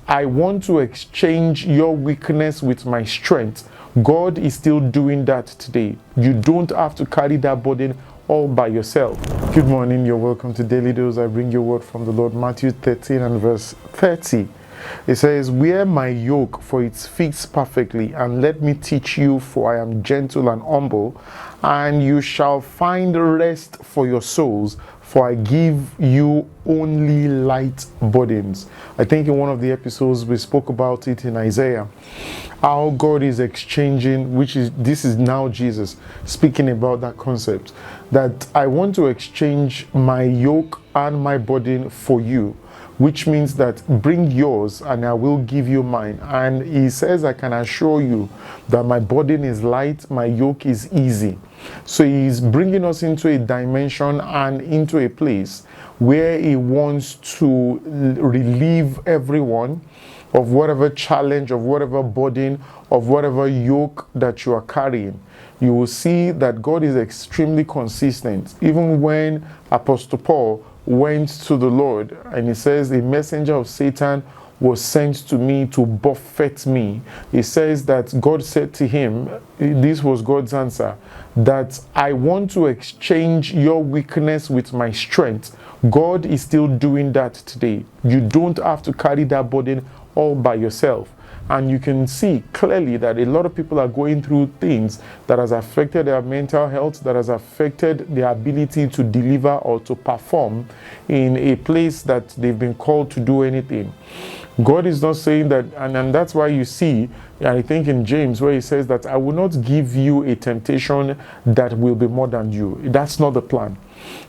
I want to exchange your weakness with my strength. God is still doing that today. You don't have to carry that burden all by yourself. Good morning, you're welcome to Daily Dose. I bring you word from the Lord. Matthew 13 and verse 30. It says, "Wear my yoke, for it fits perfectly, and let me teach you, for I am gentle and humble, and you shall find rest for your souls, for I give you only light burdens." I think in one of the episodes we spoke about it in Isaiah, how God is exchanging, this is now Jesus speaking about that concept, that I want to exchange my yoke and my burden for you, which means that bring yours and I will give you mine. And he says, I can assure you that my burden is light, my yoke is easy. So he's bringing us into a dimension and into a place where he wants to relieve everyone of whatever challenge, of whatever burden, of whatever yoke that you are carrying. You will see that God is extremely consistent. Even when Apostle Paul went to the Lord and he says, "A messenger of Satan was sent to me to buffet me," he says that God said to him, this was God's answer, that I want to exchange your weakness with my strength. God is still doing that today. You don't have to carry that burden all by yourself. And you can see clearly that a lot of people are going through things that has affected their mental health, that has affected their ability to deliver or to perform in a place that they've been called to do anything. God is not saying that, and that's why you see, I think in James, where he says that I will not give you a temptation that will be more than you. That's not the plan.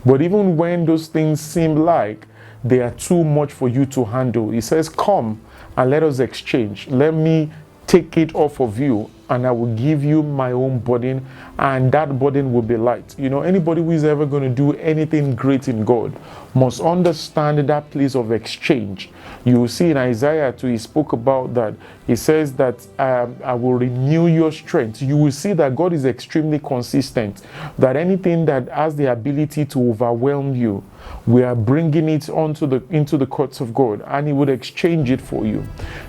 But even when those things seem like they are too much for you to handle, he says, "Come and let us exchange. Let me take it off of you, and I will give you my own burden, and that burden will be light." You know, anybody who is ever going to do anything great in God must understand that place of exchange. You will see in Isaiah too, he spoke about that. He says that I will renew your strength. You will see that God is extremely consistent, that anything that has the ability to overwhelm you, we are bringing it into the courts of God, and he would exchange it for you.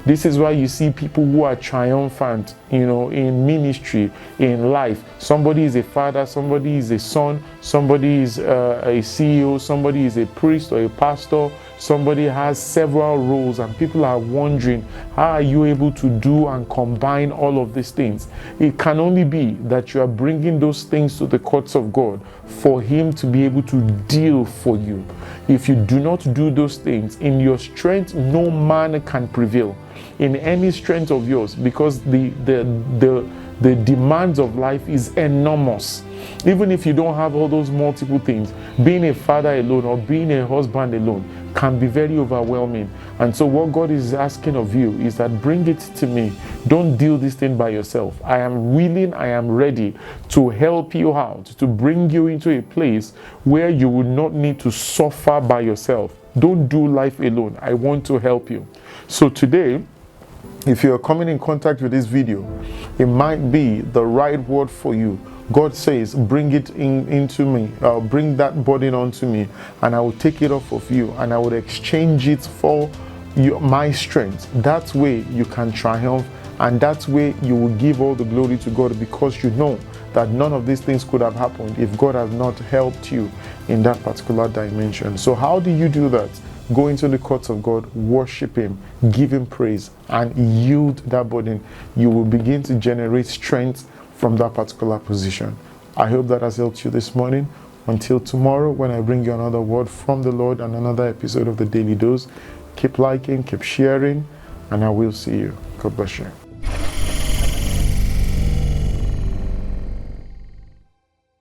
This is why you see people who are triumphant, you know, in ministry, in life. Somebody is a father, somebody is a son, somebody is a CEO, somebody is a priest or a pastor, somebody has several roles, and people are wondering, how are you able to do and combine all of these things? It can only be that you are bringing those things to the courts of God for him to be able to deal for you. If you do not do those things, in your strength, no man can prevail. In any strength of yours, because the demands of life is enormous. Even if you don't have all those multiple things, being a father alone or being a husband alone can be very overwhelming. And so what God is asking of you is that bring it to me. Don't deal this thing by yourself. I am willing, I am ready to help you out, to bring you into a place where you will not need to suffer by yourself. Don't do life alone. I want to help you. So today, if you are coming in contact with this video, it might be the right word for you. God says, bring it into me, bring that burden onto me, and I will take it off of you, and I will exchange it for my strength. That way you can triumph, and that way you will give all the glory to God, because you know that none of these things could have happened if God has not helped you in that particular dimension. So how do you do that? Go into the courts of God, worship him, give him praise, and yield that burden. You will begin to generate strength from that particular position. I hope that has helped you this morning. Until tomorrow, when I bring you another word from the Lord and another episode of the Daily Dose, keep liking, keep sharing, and I will see you. God bless you.